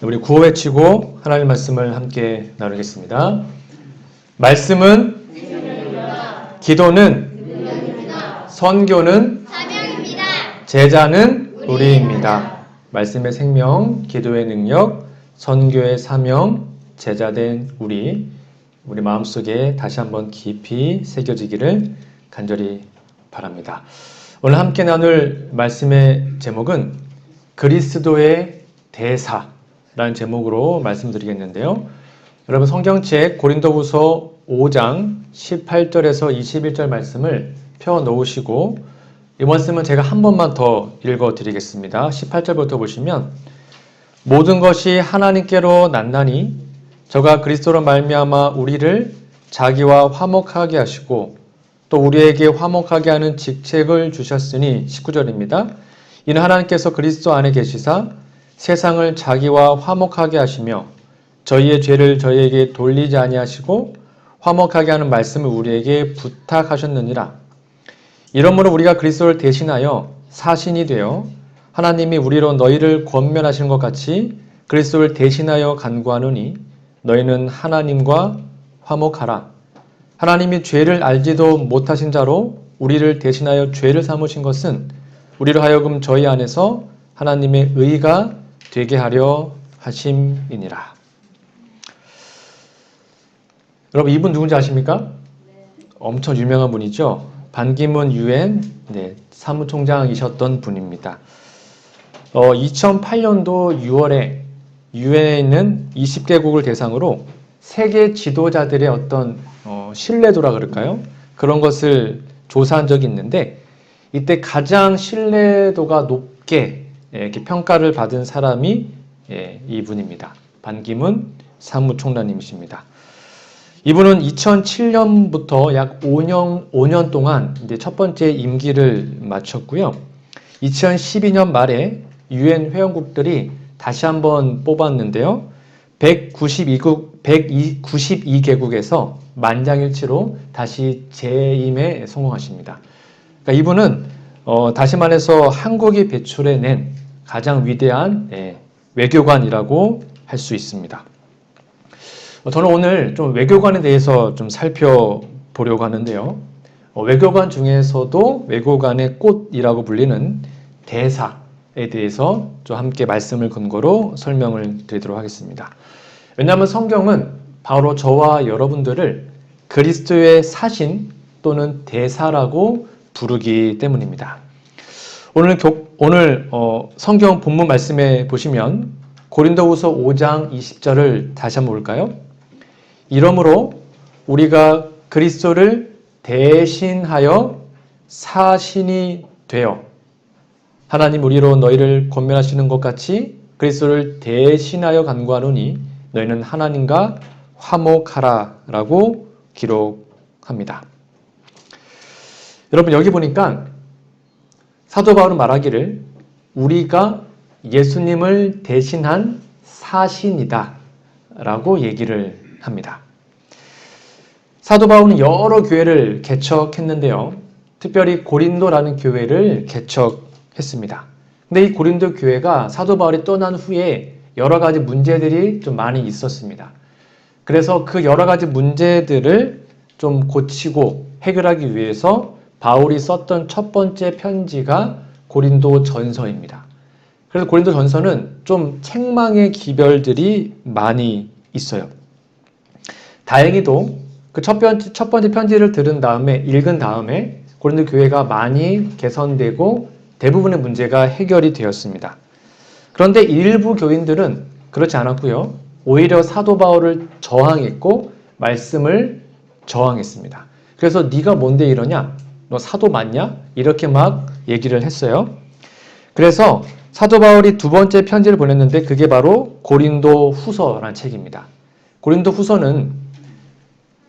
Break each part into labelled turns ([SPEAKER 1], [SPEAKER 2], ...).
[SPEAKER 1] 우리 구호 외치고 하나님 말씀을 함께 나누겠습니다. 말씀은 기도는 선교는
[SPEAKER 2] 사명입니다.
[SPEAKER 1] 제자는 우리입니다. 말씀의 생명, 기도의 능력, 선교의 사명, 제자된 우리 마음속에 다시 한번 깊이 새겨지기를 간절히 바랍니다. 오늘 함께 나눌 말씀의 제목은 그리스도의 대사라는 제목으로 말씀드리겠는데요. 여러분 성경책 고린도후서 5장 18절에서 21절 말씀을 펴 놓으시고 이 말씀은 제가 한 번만 더 읽어 드리겠습니다. 18절부터 보시면 모든 것이 하나님께로 났나니 저가 그리스도로 말미암아 우리를 자기와 화목하게 하시고 또 우리에게 화목하게 하는 직책을 주셨으니 19절입니다. 이는 하나님께서 그리스도 안에 계시사 세상을 자기와 화목하게 하시며 저희의 죄를 저희에게 돌리지 아니하시고 화목하게 하는 말씀을 우리에게 부탁하셨느니라. 이러므로 우리가 그리스도를 대신하여 사신이 되어 하나님이 우리로 너희를 권면하시는 것 같이 그리스도를 대신하여 간구하노니 너희는 하나님과 화목하라. 하나님이 죄를 알지도 못하신 자로 우리를 대신하여 죄를 삼으신 것은 우리로 하여금 저희 안에서 하나님의 의가 되게 하려 하심이니라. 여러분 이분 누군지 아십니까? 엄청 유명한 분이죠. 반기문 유엔 사무총장이셨던 분입니다. 2008년도 6월에 유엔에 있는 20개국을 대상으로 세계 지도자들의 어떤 신뢰도라 그럴까요? 그런 것을 조사한 적이 있는데 이때 가장 신뢰도가 높게 이렇게 평가를 받은 사람이 이분입니다. 반기문 사무총장님이십니다. 이분은 2007년부터 약 5년 동안 이제 첫 번째 임기를 마쳤고요. 2012년 말에 유엔 회원국들이 다시 한번 뽑았는데요. 192개국에서 만장일치로 다시 재임에 성공하십니다. 그러니까 이분은 다시 말해서 한국이 배출해낸 가장 위대한 외교관이라고 할 수 있습니다. 저는 오늘 좀 외교관에 대해서 좀 살펴보려고 하는데요. 외교관 중에서도 외교관의 꽃이라고 불리는 대사에 대해서 좀 함께 말씀을 근거로 설명을 드리도록 하겠습니다. 왜냐하면 성경은 바로 저와 여러분들을 그리스도의 사신 또는 대사라고 부르기 때문입니다. 오늘 성경 본문 말씀에 보시면 고린도후서 5장 20절을 다시 한번 볼까요? 이러므로 우리가 그리스도를 대신하여 사신이 되어 하나님 우리로 너희를 권면하시는 것 같이 그리스도를 대신하여 간구하노니 너희는 하나님과 화목하라 라고 기록합니다. 여러분 여기 보니까 사도 바울은 말하기를 우리가 예수님을 대신한 사신이다 라고 얘기를 합니다. 사도 바울은 여러 교회를 개척했는데요. 특별히 고린도라는 교회를 개척했습니다. 근데 이 고린도 교회가 사도 바울이 떠난 후에 여러 가지 문제들이 좀 많이 있었습니다. 그래서 그 여러 가지 문제들을 좀 고치고 해결하기 위해서 바울이 썼던 첫 번째 편지가 고린도 전서입니다. 그래서 고린도 전서는 좀 책망의 기별들이 많이 있어요. 다행히도 그 첫 번째 편지를 읽은 다음에 고린도 교회가 많이 개선되고 대부분의 문제가 해결이 되었습니다. 그런데 일부 교인들은 그렇지 않았고요. 오히려 사도 바울을 저항했고 말씀을 저항했습니다. 그래서 네가 뭔데 이러냐? 너 사도 맞냐? 이렇게 막 얘기를 했어요. 그래서 사도 바울이 두 번째 편지를 보냈는데 그게 바로 고린도 후서라는 책입니다. 고린도 후서는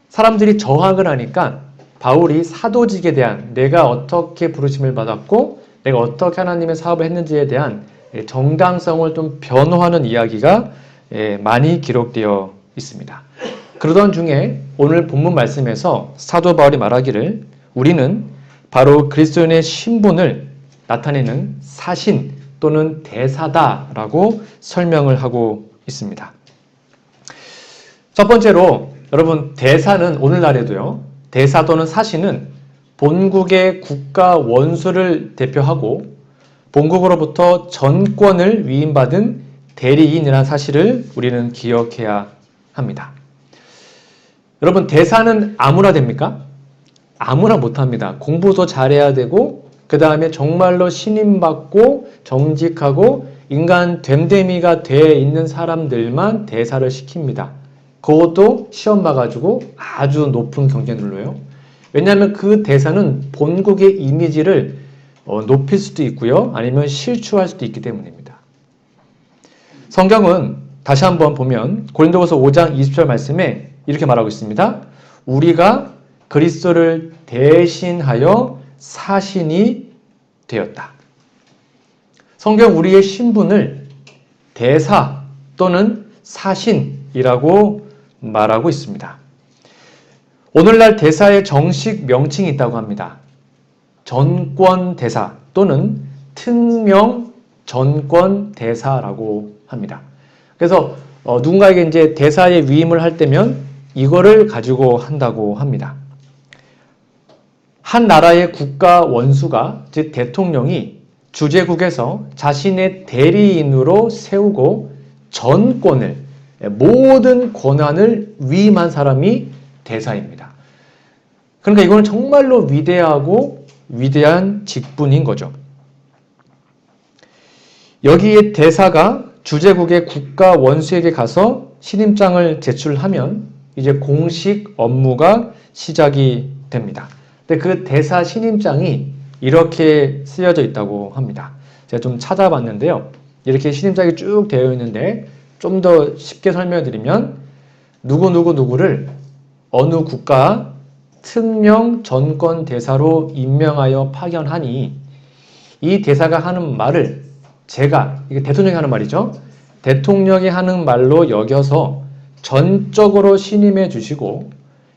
[SPEAKER 1] 사람들이 저항을 하니까 바울이 사도직에 대한 내가 어떻게 부르심을 받았고 내가 어떻게 하나님의 사업을 했는지에 대한 정당성을 좀 변호하는 이야기가 많이 기록되어 있습니다. 그러던 중에 오늘 본문 말씀에서 사도 바울이 말하기를 우리는 바로 그리스도인의 신분을 나타내는 사신 또는 대사다라고 설명을 하고 있습니다. 첫 번째로 여러분 대사는 오늘날에도요. 대사 또는 사신은 본국의 국가 원수를 대표하고 본국으로부터 전권을 위임받은 대리인이라는 사실을 우리는 기억해야 합니다. 여러분 대사는 아무나 됩니까? 아무나 못합니다. 공부도 잘해야 되고 그 다음에 정말로 신임받고 정직하고 인간 됨됨이가 돼 있는 사람들만 대사를 시킵니다. 그것도 시험 봐가지고 아주 높은 경쟁률로요. 왜냐하면 그 대사는 본국의 이미지를 높일 수도 있고요. 아니면 실추할 수도 있기 때문입니다. 성경은 다시 한번 보면 고린도후서 5장 20절 말씀에 이렇게 말하고 있습니다. 우리가 그리스도를 대신하여 사신이 되었다. 성경 우리의 신분을 대사 또는 사신이라고 말하고 있습니다. 오늘날 대사의 정식 명칭이 있다고 합니다. 전권 대사 또는 특명 전권 대사라고 합니다. 그래서 누군가에게 이제 대사의 위임을 할 때면 이거를 가지고 한다고 합니다. 한 나라의 국가 원수가 즉 대통령이 주재국에서 자신의 대리인으로 세우고 전권을 모든 권한을 위임한 사람이 대사입니다. 그러니까 이거는 정말로 위대하고 위대한 직분인 거죠. 여기에 대사가 주재국의 국가 원수에게 가서 신임장을 제출하면 이제 공식 업무가 시작이 됩니다. 근데 그 대사 신임장이 이렇게 쓰여져 있다고 합니다. 제가 좀 찾아봤는데요. 이렇게 신임장이 쭉 되어 있는데 좀 더 쉽게 설명드리면 누구를 어느 국가 특명 전권 대사로 임명하여 파견하니 이 대사가 하는 말을 제가, 이게 대통령이 하는 말이죠. 대통령이 하는 말로 여겨서 전적으로 신임해 주시고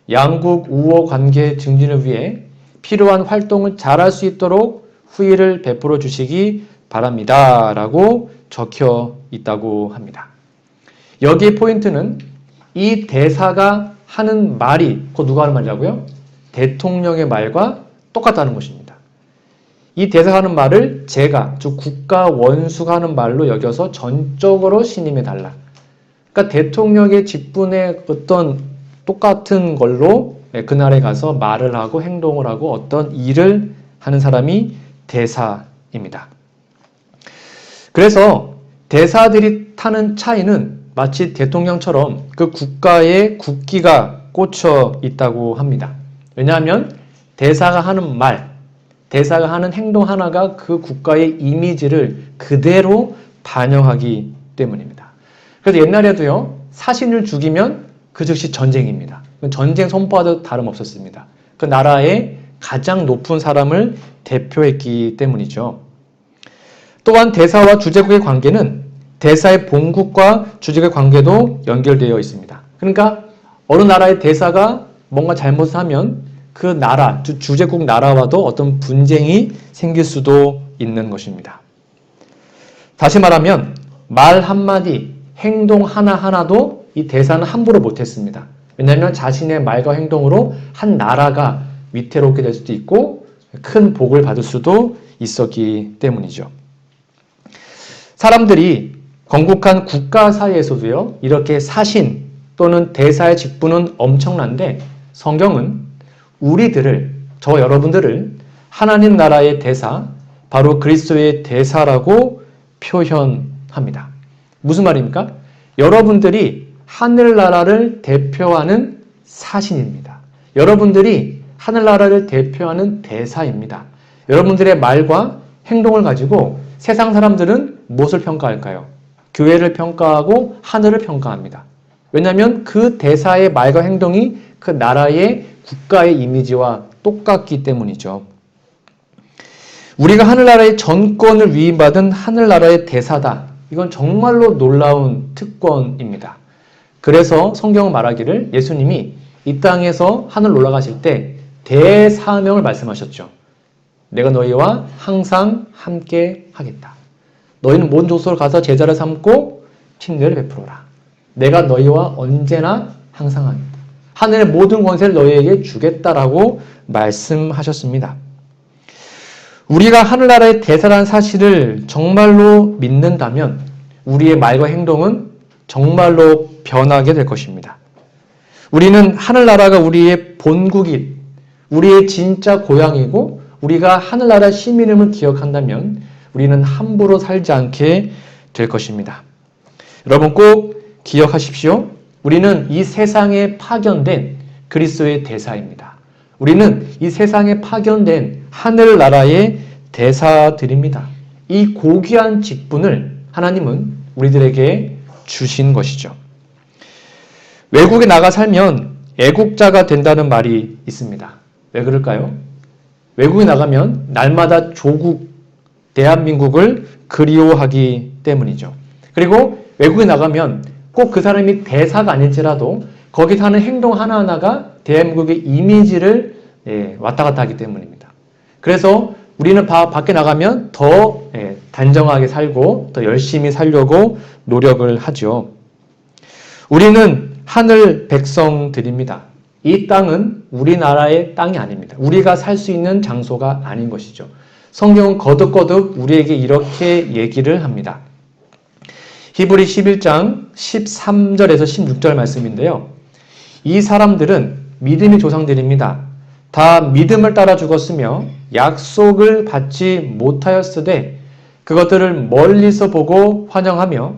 [SPEAKER 1] 양국 우호 관계 증진을 위해 필요한 활동을 잘할 수 있도록 후의를 베풀어 주시기 바랍니다. 라고 적혀 있다고 합니다. 여기의 포인트는 이 대사가 하는 말이, 그거 누가 하는 말이라고요? 대통령의 말과 똑같다는 것입니다. 이 대사가 하는 말을 제가, 즉 국가 원수가 하는 말로 여겨서 전적으로 신임해 달라. 그러니까 대통령의 직분의 어떤 똑같은 걸로 그 나라에 가서 말을 하고 행동을 하고 어떤 일을 하는 사람이 대사입니다. 그래서 대사들이 타는 차이는 마치 대통령처럼 그 국가의 국기가 꽂혀 있다고 합니다. 왜냐하면 대사가 하는 말, 대사가 하는 행동 하나가 그 국가의 이미지를 그대로 반영하기 때문입니다. 그래서 옛날에도요, 사신을 죽이면 그 즉시 전쟁입니다. 전쟁 선포와도 다름없었습니다. 그 나라의 가장 높은 사람을 대표했기 때문이죠. 또한 대사와 주재국의 관계는 대사의 본국과 주재국의 관계도 연결되어 있습니다. 그러니까 어느 나라의 대사가 뭔가 잘못을 하면 그 나라, 주재국 나라와도 어떤 분쟁이 생길 수도 있는 것입니다. 다시 말하면 말 한마디, 행동 하나하나도 이 대사는 함부로 못했습니다. 왜냐하면 자신의 말과 행동으로 한 나라가 위태롭게 될 수도 있고 큰 복을 받을 수도 있었기 때문이죠. 사람들이 건국한 국가 사이에서도요, 이렇게 사신 또는 대사의 직분은 엄청난데 성경은 우리들을, 저와 여러분들을 하나님 나라의 대사, 바로 그리스도의 대사라고 표현합니다. 무슨 말입니까? 여러분들이 하늘나라를 대표하는 사신입니다. 여러분들이 하늘나라를 대표하는 대사입니다. 여러분들의 말과 행동을 가지고 세상 사람들은 무엇을 평가할까요? 교회를 평가하고 하늘을 평가합니다. 왜냐하면 그 대사의 말과 행동이 그 나라의 국가의 이미지와 똑같기 때문이죠. 우리가 하늘나라의 전권을 위임받은 하늘나라의 대사다. 이건 정말로 놀라운 특권입니다. 그래서 성경은 말하기를 예수님이 이 땅에서 하늘 올라가실 때 대사명을 말씀하셨죠. 내가 너희와 항상 함께 하겠다. 너희는 모든 족속을 가서 제자를 삼고 친례를 베풀어라. 내가 너희와 언제나 항상 하겠다. 하늘의 모든 권세를 너희에게 주겠다라고 말씀하셨습니다. 우리가 하늘나라의 대사라는 사실을 정말로 믿는다면 우리의 말과 행동은 정말로 변하게 될 것입니다. 우리는 하늘나라가 우리의 본국인, 우리의 진짜 고향이고 우리가 하늘나라 시민임을 기억한다면 우리는 함부로 살지 않게 될 것입니다. 여러분 꼭 기억하십시오. 우리는 이 세상에 파견된 그리스도의 대사입니다. 우리는 이 세상에 파견된 하늘나라의 대사들입니다. 이 고귀한 직분을 하나님은 우리들에게 주신 것이죠. 외국에 나가 살면 애국자가 된다는 말이 있습니다. 왜 그럴까요? 외국에 나가면 날마다 조국, 대한민국을 그리워하기 때문이죠. 그리고 외국에 나가면 꼭 그 사람이 대사가 아닐지라도 거기서 하는 행동 하나하나가 대한민국의 이미지를 왔다 갔다 하기 때문입니다. 그래서 우리는 밖에 나가면 더 단정하게 살고 더 열심히 살려고 노력을 하죠. 우리는 하늘 백성들입니다. 이 땅은 우리나라의 땅이 아닙니다. 우리가 살 수 있는 장소가 아닌 것이죠. 성경은 거듭거듭 우리에게 이렇게 얘기를 합니다. 히브리 11장 13절에서 16절 말씀인데요. 이 사람들은 믿음의 조상들입니다. 다 믿음을 따라 죽었으며 약속을 받지 못하였으되 그것들을 멀리서 보고 환영하며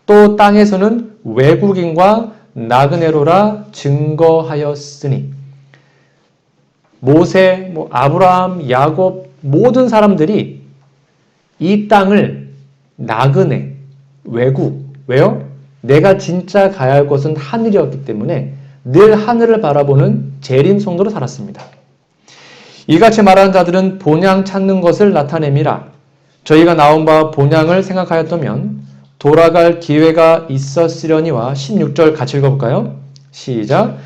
[SPEAKER 1] 또 땅에서는 외국인과 나그네로라 증거하였으니 모세, 아브라함, 야곱 모든 사람들이 이 땅을 나그네, 외국, 왜요? 내가 진짜 가야 할 곳은 하늘이었기 때문에 늘 하늘을 바라보는 재림성도로 살았습니다. 이같이 말하는 자들은 본향 찾는 것을 나타냄이라. 저희가 나온 바 본향을 생각하였다면 돌아갈 기회가 있었으려니와 16절 같이 읽어볼까요? 시작.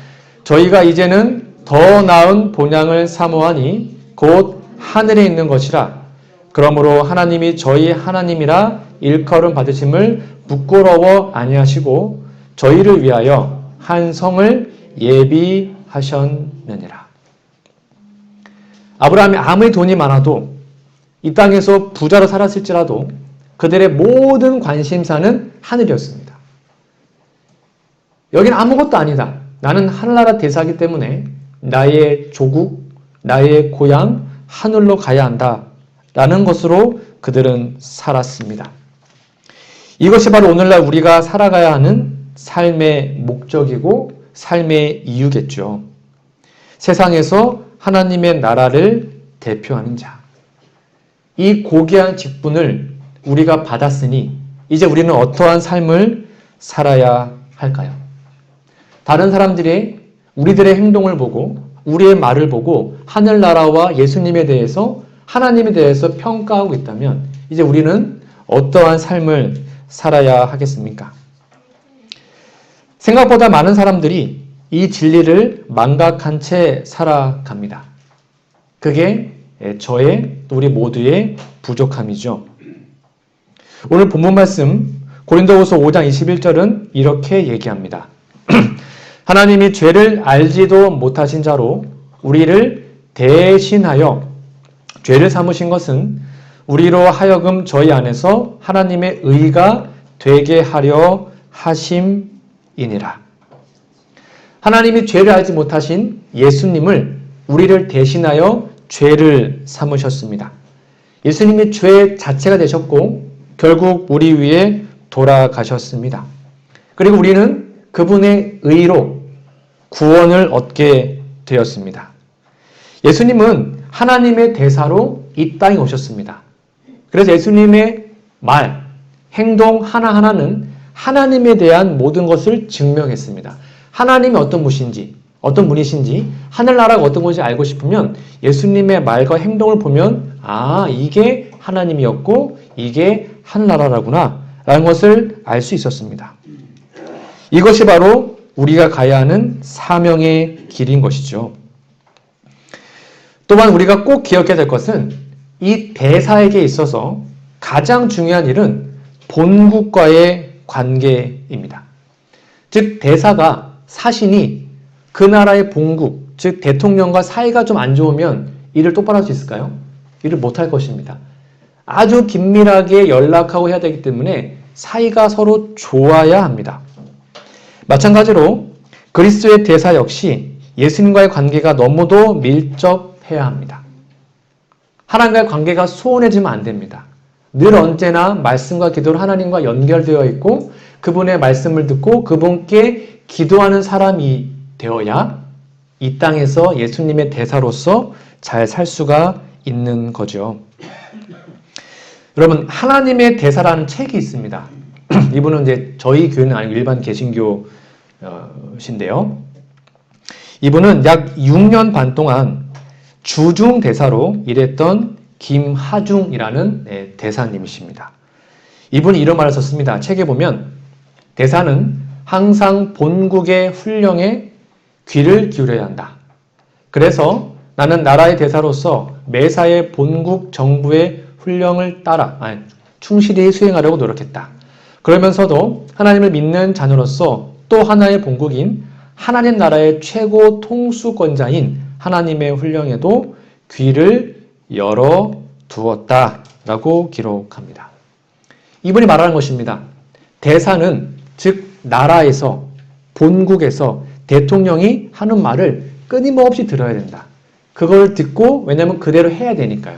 [SPEAKER 1] 저희가 이제는 더 나은 본향을 사모하니 곧 하늘에 있는 것이라. 그러므로 하나님이 저희 하나님이라 일컬음 받으심을 부끄러워 아니하시고 저희를 위하여 한 성을 예비하셨느니라. 아브라함이 아무리 돈이 많아도 이 땅에서 부자로 살았을지라도 그들의 모든 관심사는 하늘이었습니다. 여기는 아무것도 아니다. 나는 하늘나라 대사이기 때문에 나의 조국, 나의 고향 하늘로 가야 한다. 라는 것으로 그들은 살았습니다. 이것이 바로 오늘날 우리가 살아가야 하는 삶의 목적이고 삶의 이유겠죠. 세상에서 하나님의 나라를 대표하는 자. 이 고귀한 직분을 우리가 받았으니 이제 우리는 어떠한 삶을 살아야 할까요? 다른 사람들이 우리들의 행동을 보고 우리의 말을 보고 하늘나라와 예수님에 대해서 하나님에 대해서 평가하고 있다면 이제 우리는 어떠한 삶을 살아야 하겠습니까? 생각보다 많은 사람들이 이 진리를 망각한 채 살아갑니다. 그게 저의 또 우리 모두의 부족함이죠. 오늘 본문 말씀 고린도후서 5장 21절은 이렇게 얘기합니다. 하나님이 죄를 알지도 못하신 자로 우리를 대신하여 죄를 삼으신 것은 우리로 하여금 저희 안에서 하나님의 의가 되게 하려 하심이니라. 하나님이 죄를 알지 못하신 예수님을 우리를 대신하여 죄를 삼으셨습니다. 예수님이 죄 자체가 되셨고 결국 우리 위에 돌아가셨습니다. 그리고 우리는 그분의 의로 구원을 얻게 되었습니다. 예수님은 하나님의 대사로 이 땅에 오셨습니다. 그래서 예수님의 말, 행동 하나하나는 하나님에 대한 모든 것을 증명했습니다. 하나님이 어떤 분이신지, 하늘나라가 어떤 것인지 알고 싶으면 예수님의 말과 행동을 보면 이게 하나님이었고 이게 하늘나라라구나 라는 것을 알 수 있었습니다. 이것이 바로 우리가 가야 하는 사명의 길인 것이죠. 또한 우리가 꼭 기억해야 될 것은 이 대사에게 있어서 가장 중요한 일은 본국과의 관계입니다. 즉 대사가 사신이 그 나라의 본국, 즉 대통령과 사이가 좀 안 좋으면 일을 똑바로 할 수 있을까요? 일을 못할 것입니다. 아주 긴밀하게 연락하고 해야 되기 때문에 사이가 서로 좋아야 합니다. 마찬가지로 그리스도의 대사 역시 예수님과의 관계가 너무도 밀접해야 합니다. 하나님과의 관계가 소원해지면 안 됩니다. 늘 언제나 말씀과 기도로 하나님과 연결되어 있고 그분의 말씀을 듣고 그분께 기도하는 사람이 되어야 이 땅에서 예수님의 대사로서 잘 살 수가 있는 거죠. 여러분, 하나님의 대사라는 책이 있습니다. 이분은 이제 저희 교회는 아니고 일반 개신교신데요. 이분은 약 6년 반 동안 주중 대사로 일했던 김하중이라는 대사님이십니다. 이분이 이런 말을 썼습니다. 책에 보면 대사는 항상 본국의 훈령에 귀를 기울여야 한다. 그래서 나는 나라의 대사로서 매사의 본국 정부의 훈령을 따라 충실히 수행하려고 노력했다. 그러면서도 하나님을 믿는 자녀로서 또 하나의 본국인 하나님 나라의 최고 통수권자인 하나님의 훈령에도 귀를 열어두었다라고 기록합니다. 이분이 말하는 것입니다. 대사는 즉 나라에서 본국에서 대통령이 하는 말을 끊임없이 들어야 된다. 그걸 듣고 왜냐하면 그대로 해야 되니까요.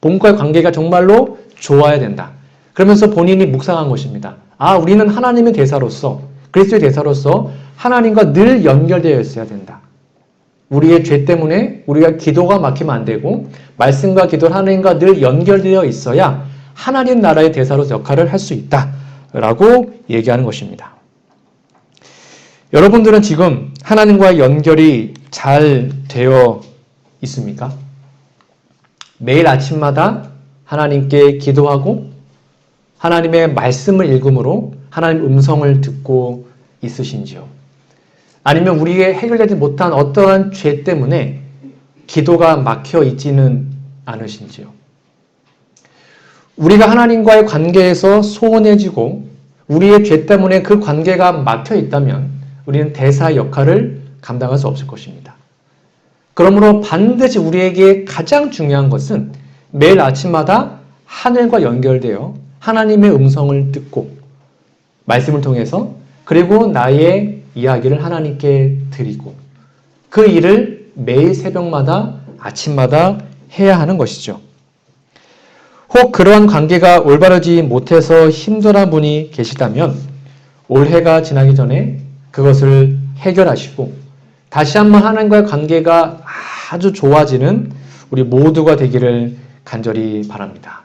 [SPEAKER 1] 본국과의 관계가 정말로 좋아야 된다. 그러면서 본인이 묵상한 것입니다. 우리는 하나님의 대사로서 그리스도의 대사로서 하나님과 늘 연결되어 있어야 된다. 우리의 죄 때문에 우리가 기도가 막히면 안 되고 말씀과 기도를 하나님과 늘 연결되어 있어야 하나님 나라의 대사로서 역할을 할 수 있다라고 얘기하는 것입니다. 여러분들은 지금 하나님과의 연결이 잘 되어 있습니까? 매일 아침마다 하나님께 기도하고 하나님의 말씀을 읽음으로 하나님 음성을 듣고 있으신지요? 아니면 우리의 해결되지 못한 어떠한 죄 때문에 기도가 막혀 있지는 않으신지요? 우리가 하나님과의 관계에서 소원해지고 우리의 죄 때문에 그 관계가 막혀 있다면 우리는 대사 역할을 감당할 수 없을 것입니다. 그러므로 반드시 우리에게 가장 중요한 것은 매일 아침마다 하늘과 연결되어 하나님의 음성을 듣고 말씀을 통해서 그리고 나의 이야기를 하나님께 드리고 그 일을 매일 새벽마다 아침마다 해야 하는 것이죠. 혹 그러한 관계가 올바르지 못해서 힘들어한 분이 계시다면 올해가 지나기 전에 그것을 해결하시고 다시 한번 하나님과의 관계가 아주 좋아지는 우리 모두가 되기를 간절히 바랍니다.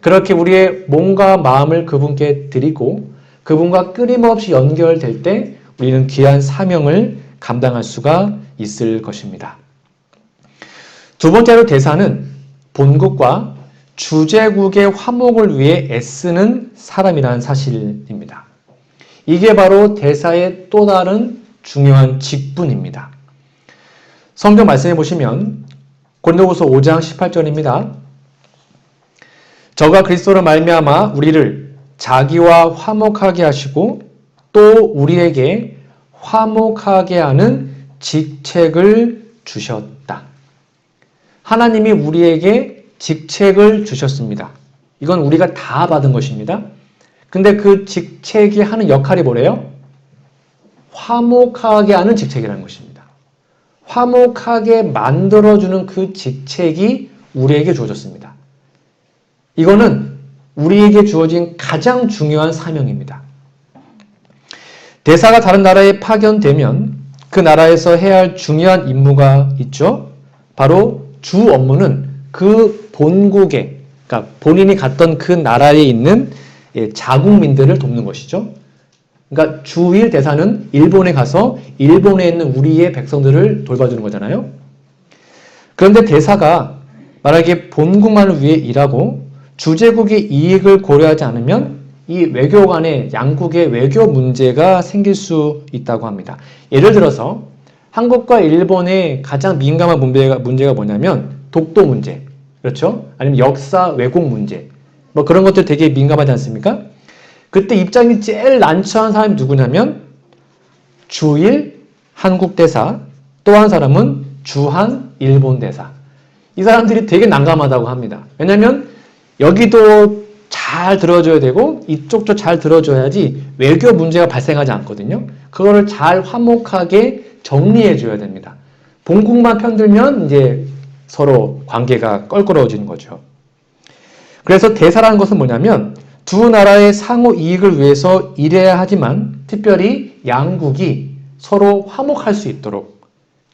[SPEAKER 1] 그렇게 우리의 몸과 마음을 그분께 드리고 그분과 끊임없이 연결될 때 우리는 귀한 사명을 감당할 수가 있을 것입니다. 두 번째로 대사는 본국과 주제국의 화목을 위해 애쓰는 사람이라는 사실입니다. 이게 바로 대사의 또 다른 중요한 직분입니다. 성경 말씀해 보시면 고린도후서 5장 18절입니다. 저가 그리스도로 말미암아 우리를 자기와 화목하게 하시고 또 우리에게 화목하게 하는 직책을 주셨다. 하나님이 우리에게 직책을 주셨습니다. 이건 우리가 다 받은 것입니다. 근데 그 직책이 하는 역할이 뭐래요? 화목하게 하는 직책이라는 것입니다. 화목하게 만들어주는 그 직책이 우리에게 주어졌습니다. 이거는 우리에게 주어진 가장 중요한 사명입니다. 대사가 다른 나라에 파견되면 그 나라에서 해야 할 중요한 임무가 있죠. 바로 주 업무는 그 본국에, 그러니까 본인이 갔던 그 나라에 있는 자국민들을 돕는 것이죠. 그러니까 주일 대사는 일본에 가서 일본에 있는 우리의 백성들을 돌봐주는 거잖아요. 그런데 대사가 만약에 본국만을 위해 일하고 주제국의 이익을 고려하지 않으면 이 외교 간의 양국의 외교 문제가 생길 수 있다고 합니다. 예를 들어서 한국과 일본의 가장 민감한 문제가 뭐냐면 독도 문제, 그렇죠? 아니면 역사 왜곡 문제, 뭐 그런 것들 되게 민감하지 않습니까? 그때 입장이 제일 난처한 사람이 누구냐면 주일 한국 대사, 또 한 사람은 주한 일본 대사. 이 사람들이 되게 난감하다고 합니다. 왜냐하면 여기도 잘 들어줘야 되고 이쪽도 잘 들어줘야지 외교 문제가 발생하지 않거든요. 그거를 잘 화목하게 정리해 줘야 됩니다. 본국만 편들면 이제 서로 관계가 껄끄러워지는 거죠. 그래서 대사라는 것은 뭐냐면 두 나라의 상호 이익을 위해서 일해야 하지만 특별히 양국이 서로 화목할 수 있도록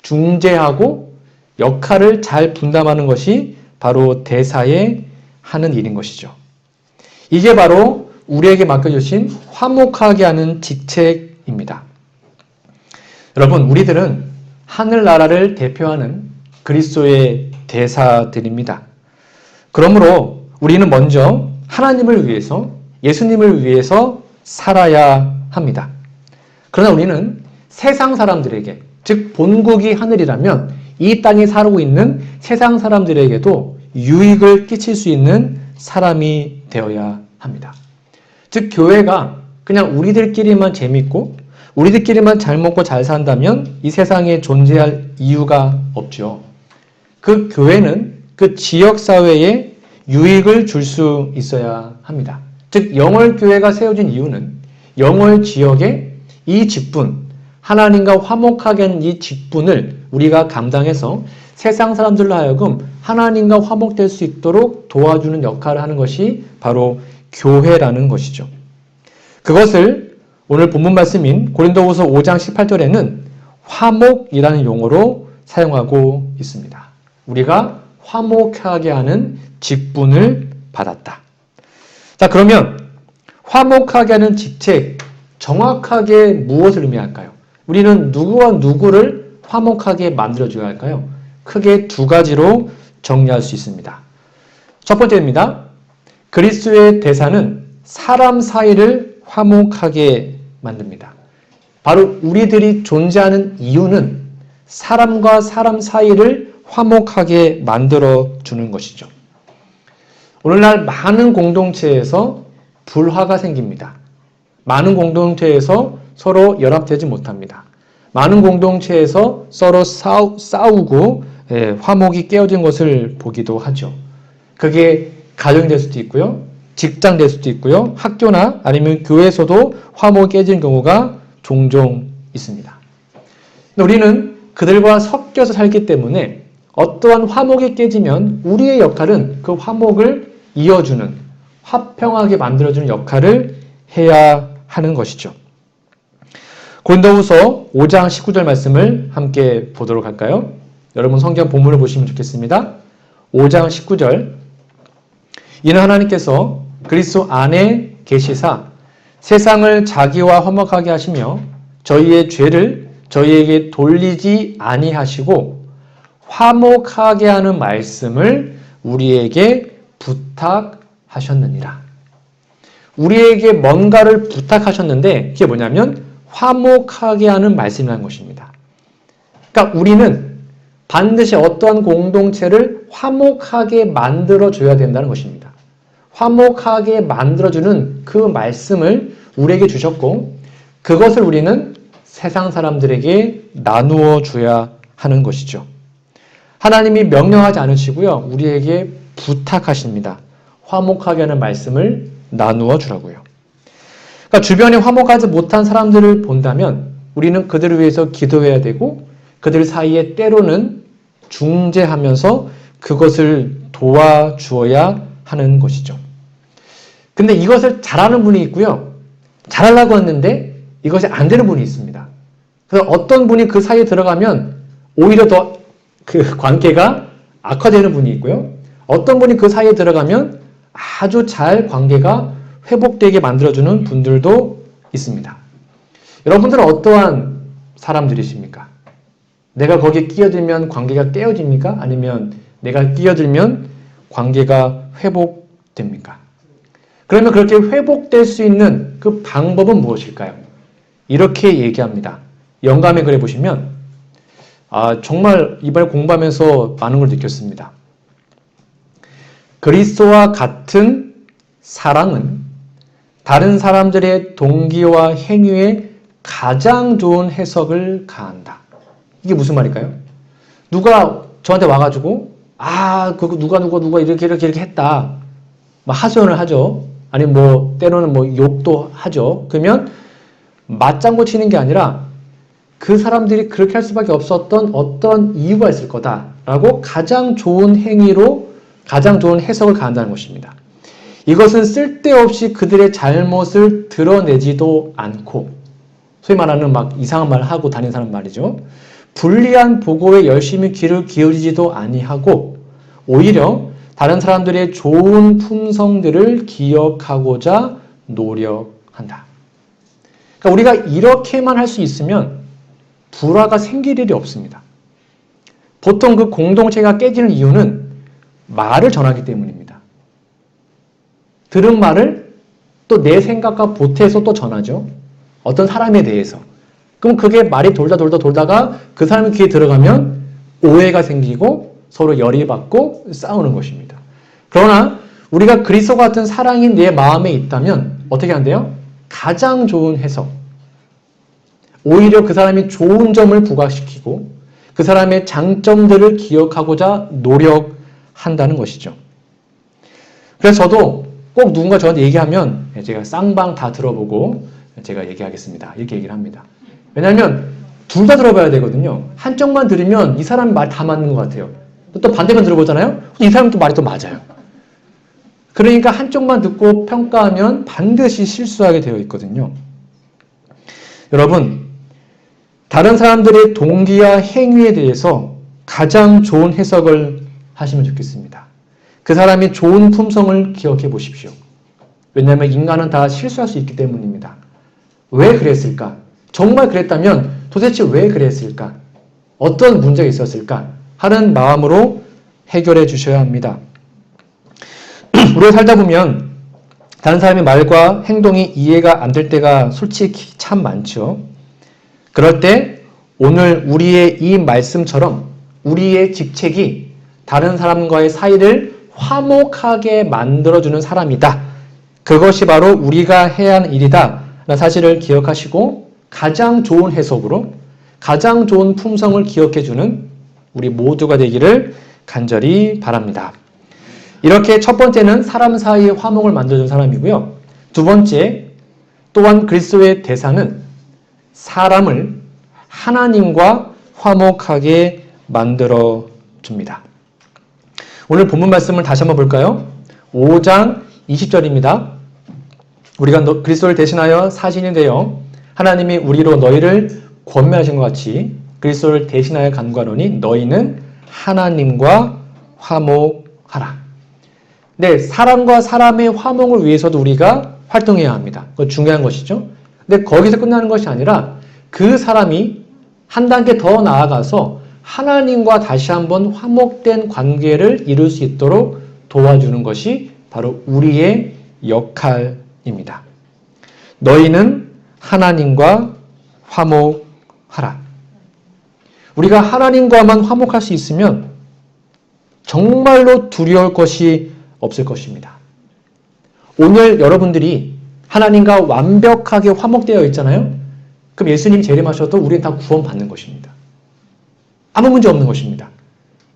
[SPEAKER 1] 중재하고 역할을 잘 분담하는 것이 바로 대사의 하는 일인 것이죠. 이게 바로 우리에게 맡겨주신 화목하게 하는 직책입니다. 여러분, 우리들은 하늘나라를 대표하는 그리스도의 대사들입니다. 그러므로 우리는 먼저 하나님을 위해서, 예수님을 위해서 살아야 합니다. 그러나 우리는 세상 사람들에게, 즉 본국이 하늘이라면 이 땅에 살고 있는 세상 사람들에게도 유익을 끼칠 수 있는 사람이 되어야 합니다. 즉 교회가 그냥 우리들끼리만 재밌고 우리들끼리만 잘 먹고 잘 산다면 이 세상에 존재할 이유가 없죠. 그 교회는 그 지역사회에 유익을 줄 수 있어야 합니다. 즉 영월교회가 세워진 이유는 영월 지역에 이 직분, 하나님과 화목하게 하는 이 직분을 우리가 감당해서 세상 사람들로 하여금 하나님과 화목될 수 있도록 도와주는 역할을 하는 것이 바로 교회라는 것이죠. 그것을 오늘 본문 말씀인 고린도후서 5장 18절에는 화목이라는 용어로 사용하고 있습니다. 우리가 화목하게 하는 직분을 받았다. 자, 그러면 화목하게 하는 직책, 정확하게 무엇을 의미할까요? 우리는 누구와 누구를 화목하게 만들어줘야 할까요? 크게 두 가지로 정리할 수 있습니다. 첫 번째입니다. 그리스도의 대사는 사람 사이를 화목하게 만듭니다. 바로 우리들이 존재하는 이유는 사람과 사람 사이를 화목하게 만들어주는 것이죠. 오늘날 많은 공동체에서 불화가 생깁니다. 많은 공동체에서 서로 연합되지 못합니다. 많은 공동체에서 서로 싸우고 화목이 깨어진 것을 보기도 하죠. 그게 가정이 될 수도 있고요. 직장 될 수도 있고요. 학교나 아니면 교회에서도 화목이 깨진 경우가 종종 있습니다. 우리는 그들과 섞여서 살기 때문에 어떠한 화목이 깨지면 우리의 역할은 그 화목을 이어주는, 화평하게 만들어주는 역할을 해야 하는 것이죠. 고린도후서 5장 19절 말씀을 함께 보도록 할까요? 여러분 성경 본문을 보시면 좋겠습니다. 5장 19절 이는 하나님께서 그리스도 안에 계시사 세상을 자기와 화목하게 하시며 저희의 죄를 저희에게 돌리지 아니하시고 화목하게 하는 말씀을 우리에게 부탁하셨느니라. 우리에게 뭔가를 부탁하셨는데 그게 뭐냐면 화목하게 하는 말씀이라는 것입니다. 그러니까 우리는 반드시 어떠한 공동체를 화목하게 만들어줘야 된다는 것입니다. 화목하게 만들어주는 그 말씀을 우리에게 주셨고 그것을 우리는 세상 사람들에게 나누어 줘야 하는 것이죠. 하나님이 명령하지 않으시고요. 우리에게 부탁하십니다. 화목하게 하는 말씀을 나누어 주라고요. 그러니까 주변에 화목하지 못한 사람들을 본다면 우리는 그들을 위해서 기도해야 되고 그들 사이에 때로는 중재하면서 그것을 도와주어야 하는 것이죠. 근데 이것을 잘하는 분이 있고요. 잘하려고 했는데 이것이 안 되는 분이 있습니다. 그래서 어떤 분이 그 사이에 들어가면 오히려 더 그 관계가 악화되는 분이 있고요. 어떤 분이 그 사이에 들어가면 아주 잘 관계가 회복되게 만들어주는 분들도 있습니다. 여러분들은 어떠한 사람들이십니까? 내가 거기에 끼어들면 관계가 깨어집니까? 아니면 내가 끼어들면 관계가 회복됩니까? 그러면 그렇게 회복될 수 있는 그 방법은 무엇일까요? 이렇게 얘기합니다. 영감의 글에 보시면 정말 이번에 공부하면서 많은 걸 느꼈습니다. 그리스도와 같은 사랑은 다른 사람들의 동기와 행위에 가장 좋은 해석을 가한다. 이게 무슨 말일까요? 누가 저한테 와가지고 그거 누가 이렇게 했다. 하소연을 하죠. 아니면 때로는 욕도 하죠. 그러면 맞장구 치는 게 아니라 그 사람들이 그렇게 할 수밖에 없었던 어떤 이유가 있을 거다라고 가장 좋은 행위로 가장 좋은 해석을 가한다는 것입니다. 이것은 쓸데없이 그들의 잘못을 드러내지도 않고, 소위 말하는 이상한 말을 하고 다니는 사람 말이죠. 불리한 보고에 열심히 귀를 기울이지도 아니하고, 오히려 다른 사람들의 좋은 품성들을 기억하고자 노력한다. 그러니까 우리가 이렇게만 할 수 있으면 불화가 생길 일이 없습니다. 보통 그 공동체가 깨지는 이유는 말을 전하기 때문입니다. 들은 말을 또 내 생각과 보태서 또 전하죠. 어떤 사람에 대해서. 그럼 그게 말이 돌다가 그 사람의 귀에 들어가면 오해가 생기고 서로 열이 받고 싸우는 것입니다. 그러나 우리가 그리스도 같은 사랑이 내 마음에 있다면 어떻게 한대요? 가장 좋은 해석. 오히려 그 사람이 좋은 점을 부각시키고 그 사람의 장점들을 기억하고자 노력한다는 것이죠. 그래서 저도 꼭 누군가 저한테 얘기하면 제가 쌍방 다 들어보고 제가 얘기하겠습니다. 이렇게 얘기를 합니다. 왜냐하면 둘 다 들어봐야 되거든요. 한쪽만 들으면 이 사람 말 다 맞는 것 같아요. 또 반대만 들어보잖아요. 이 사람 또 말이 또 맞아요. 그러니까 한쪽만 듣고 평가하면 반드시 실수하게 되어 있거든요. 여러분, 다른 사람들의 동기와 행위에 대해서 가장 좋은 해석을 하시면 좋겠습니다. 그 사람이 좋은 품성을 기억해 보십시오. 왜냐하면 인간은 다 실수할 수 있기 때문입니다. 왜 그랬을까? 정말 그랬다면 도대체 왜 그랬을까? 어떤 문제가 있었을까? 하는 마음으로 해결해 주셔야 합니다. 우리가 살다 보면 다른 사람의 말과 행동이 이해가 안 될 때가 솔직히 참 많죠. 그럴 때 오늘 우리의 이 말씀처럼 우리의 직책이 다른 사람과의 사이를 화목하게 만들어주는 사람이다. 그것이 바로 우리가 해야 하는 일이다. 라는 사실을 기억하시고 가장 좋은 해석으로 가장 좋은 품성을 기억해주는 우리 모두가 되기를 간절히 바랍니다. 이렇게 첫 번째는 사람 사이의 화목을 만들어주는 사람이고요. 두 번째, 또한 그리스도의 대사는 사람을 하나님과 화목하게 만들어줍니다. 오늘 본문 말씀을 다시 한번 볼까요? 5장 20절입니다. 우리가 그리스도를 대신하여 사신이 되어 하나님이 우리로 너희를 권면하신 것 같이 그리스도를 대신하여 간구하노니 너희는 하나님과 화목하라. 네, 사람과 사람의 화목을 위해서도 우리가 활동해야 합니다. 그거 중요한 것이죠. 근데 거기서 끝나는 것이 아니라 그 사람이 한 단계 더 나아가서 하나님과 다시 한번 화목된 관계를 이룰 수 있도록 도와주는 것이 바로 우리의 역할입니다. 너희는 하나님과 화목하라. 우리가 하나님과만 화목할 수 있으면 정말로 두려울 것이 없을 것입니다. 오늘 여러분들이 하나님과 완벽하게 화목되어 있잖아요. 그럼 예수님이 재림하셔도 우리는 다 구원받는 것입니다. 아무 문제 없는 것입니다.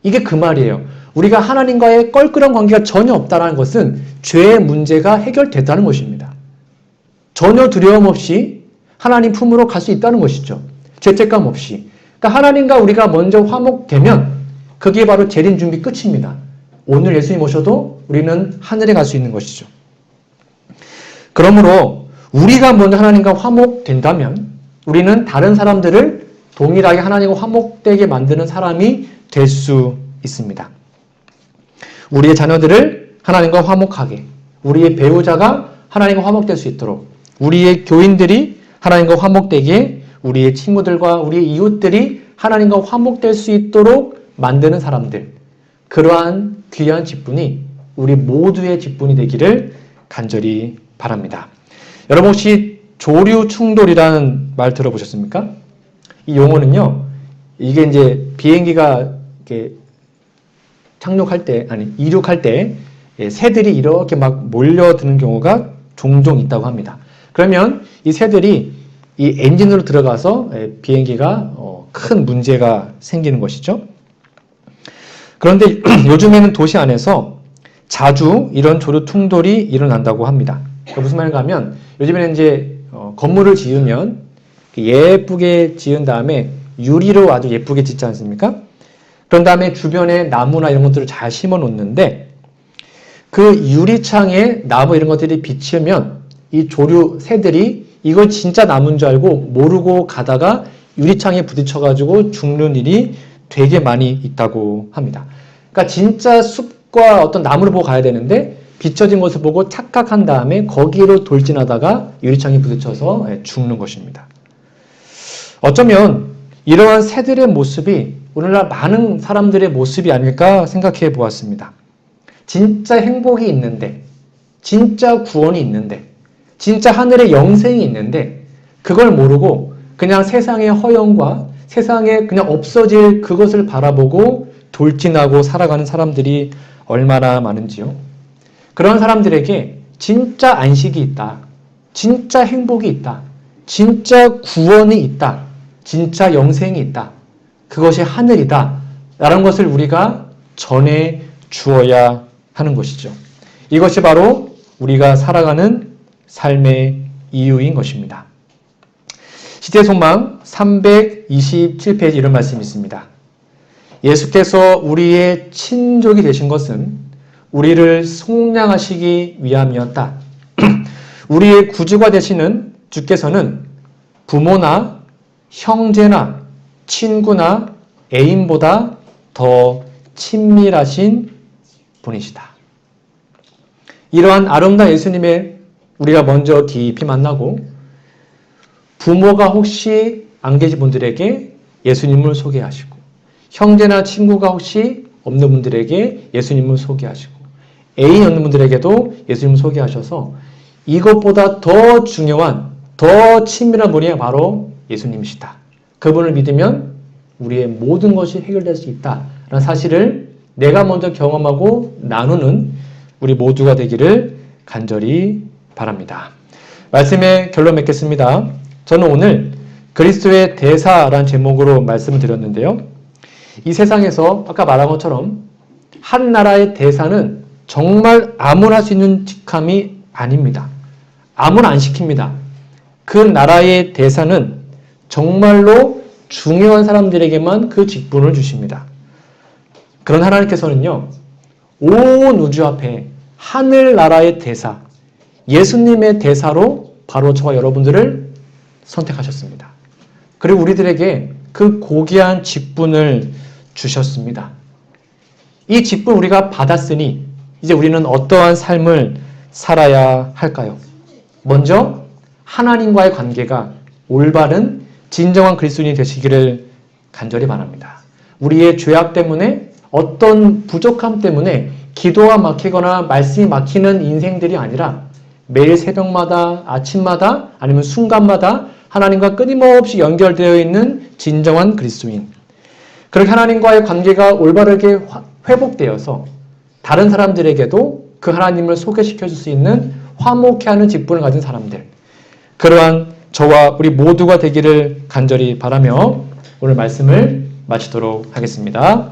[SPEAKER 1] 이게 그 말이에요. 우리가 하나님과의 껄끄러운 관계가 전혀 없다는 것은 죄의 문제가 해결됐다는 것입니다. 전혀 두려움 없이 하나님 품으로 갈 수 있다는 것이죠. 죄책감 없이. 그러니까 하나님과 우리가 먼저 화목되면 그게 바로 재림 준비 끝입니다. 오늘 예수님 오셔도 우리는 하늘에 갈 수 있는 것이죠. 그러므로 우리가 먼저 하나님과 화목된다면 우리는 다른 사람들을 동일하게 하나님과 화목되게 만드는 사람이 될 수 있습니다. 우리의 자녀들을 하나님과 화목하게, 우리의 배우자가 하나님과 화목될 수 있도록, 우리의 교인들이 하나님과 화목되게, 우리의 친구들과 우리의 이웃들이 하나님과 화목될 수 있도록 만드는 사람들, 그러한 귀한 직분이 우리 모두의 직분이 되기를 간절히 바랍니다. 여러분 혹시 조류 충돌이라는 말 들어보셨습니까? 이 용어는요, 이게 이제 비행기가 이렇게 이륙할 때 새들이 이렇게 막 몰려드는 경우가 종종 있다고 합니다. 그러면 이 새들이 이 엔진으로 들어가서 비행기가 큰 문제가 생기는 것이죠. 그런데 요즘에는 도시 안에서 자주 이런 조류 충돌이 일어난다고 합니다. 그러니까 무슨 말인가 하면 요즘에는 이제 건물을 지으면 예쁘게 지은 다음에 유리로 아주 예쁘게 짓지 않습니까? 그런 다음에 주변에 나무나 이런 것들을 잘 심어 놓는데 그 유리창에 나무 이런 것들이 비치면 이 조류 새들이 이걸 진짜 나무인 줄 알고 모르고 가다가 유리창에 부딪혀가지고 죽는 일이 되게 많이 있다고 합니다. 그러니까 진짜 숲과 어떤 나무를 보고 가야 되는데 비춰진 것을 보고 착각한 다음에 거기로 돌진하다가 유리창에 부딪혀서 죽는 것입니다. 어쩌면 이러한 새들의 모습이 오늘날 많은 사람들의 모습이 아닐까 생각해 보았습니다. 진짜 행복이 있는데, 진짜 구원이 있는데, 진짜 하늘의 영생이 있는데 그걸 모르고 그냥 세상의 허영과 세상에 그냥 없어질 그것을 바라보고 돌진하고 살아가는 사람들이 얼마나 많은지요. 그런 사람들에게 진짜 안식이 있다. 진짜 행복이 있다. 진짜 구원이 있다. 진짜 영생이 있다. 그것이 하늘이다. 라는 것을 우리가 전해 주어야 하는 것이죠. 이것이 바로 우리가 살아가는 삶의 이유인 것입니다. 시대의 소망 327페이지 이런 말씀이 있습니다. 예수께서 우리의 친족이 되신 것은 우리를 속량하시기 위함이었다. 우리의 구주가 되시는 주께서는 부모나 형제나 친구나 애인보다 더 친밀하신 분이시다. 이러한 아름다운 예수님의 우리가 먼저 깊이 만나고 부모가 혹시 안 계신 분들에게 예수님을 소개하시고 형제나 친구가 혹시 없는 분들에게 예수님을 소개하시고 애인이 없는 분들에게도 예수님을 소개하셔서 이것보다 더 중요한 더 친밀한 분이 바로 예수님이시다. 그분을 믿으면 우리의 모든 것이 해결될 수 있다라는 사실을 내가 먼저 경험하고 나누는 우리 모두가 되기를 간절히 바랍니다. 말씀의 결론 맺겠습니다. 저는 오늘 그리스도의 대사라는 제목으로 말씀을 드렸는데요. 이 세상에서 아까 말한 것처럼 한 나라의 대사는 정말 아무나 할 수 있는 직함이 아닙니다. 아무나 안 시킵니다. 그 나라의 대사는 정말로 중요한 사람들에게만 그 직분을 주십니다. 그런 하나님께서는요, 온 우주 앞에 하늘나라의 대사, 예수님의 대사로 바로 저와 여러분들을 선택하셨습니다. 그리고 우리들에게 그 고귀한 직분을 주셨습니다. 이 직분 우리가 받았으니 이제 우리는 어떠한 삶을 살아야 할까요? 먼저 하나님과의 관계가 올바른 진정한 그리스도인이 되시기를 간절히 바랍니다. 우리의 죄악 때문에 어떤 부족함 때문에 기도가 막히거나 말씀이 막히는 인생들이 아니라 매일 새벽마다 아침마다 아니면 순간마다 하나님과 끊임없이 연결되어 있는 진정한 그리스도인. 그렇게 하나님과의 관계가 올바르게 회복되어서 다른 사람들에게도 그 하나님을 소개시켜 줄 수 있는 화목해 하는 직분을 가진 사람들. 그러한 저와 우리 모두가 되기를 간절히 바라며 오늘 말씀을 마치도록 하겠습니다.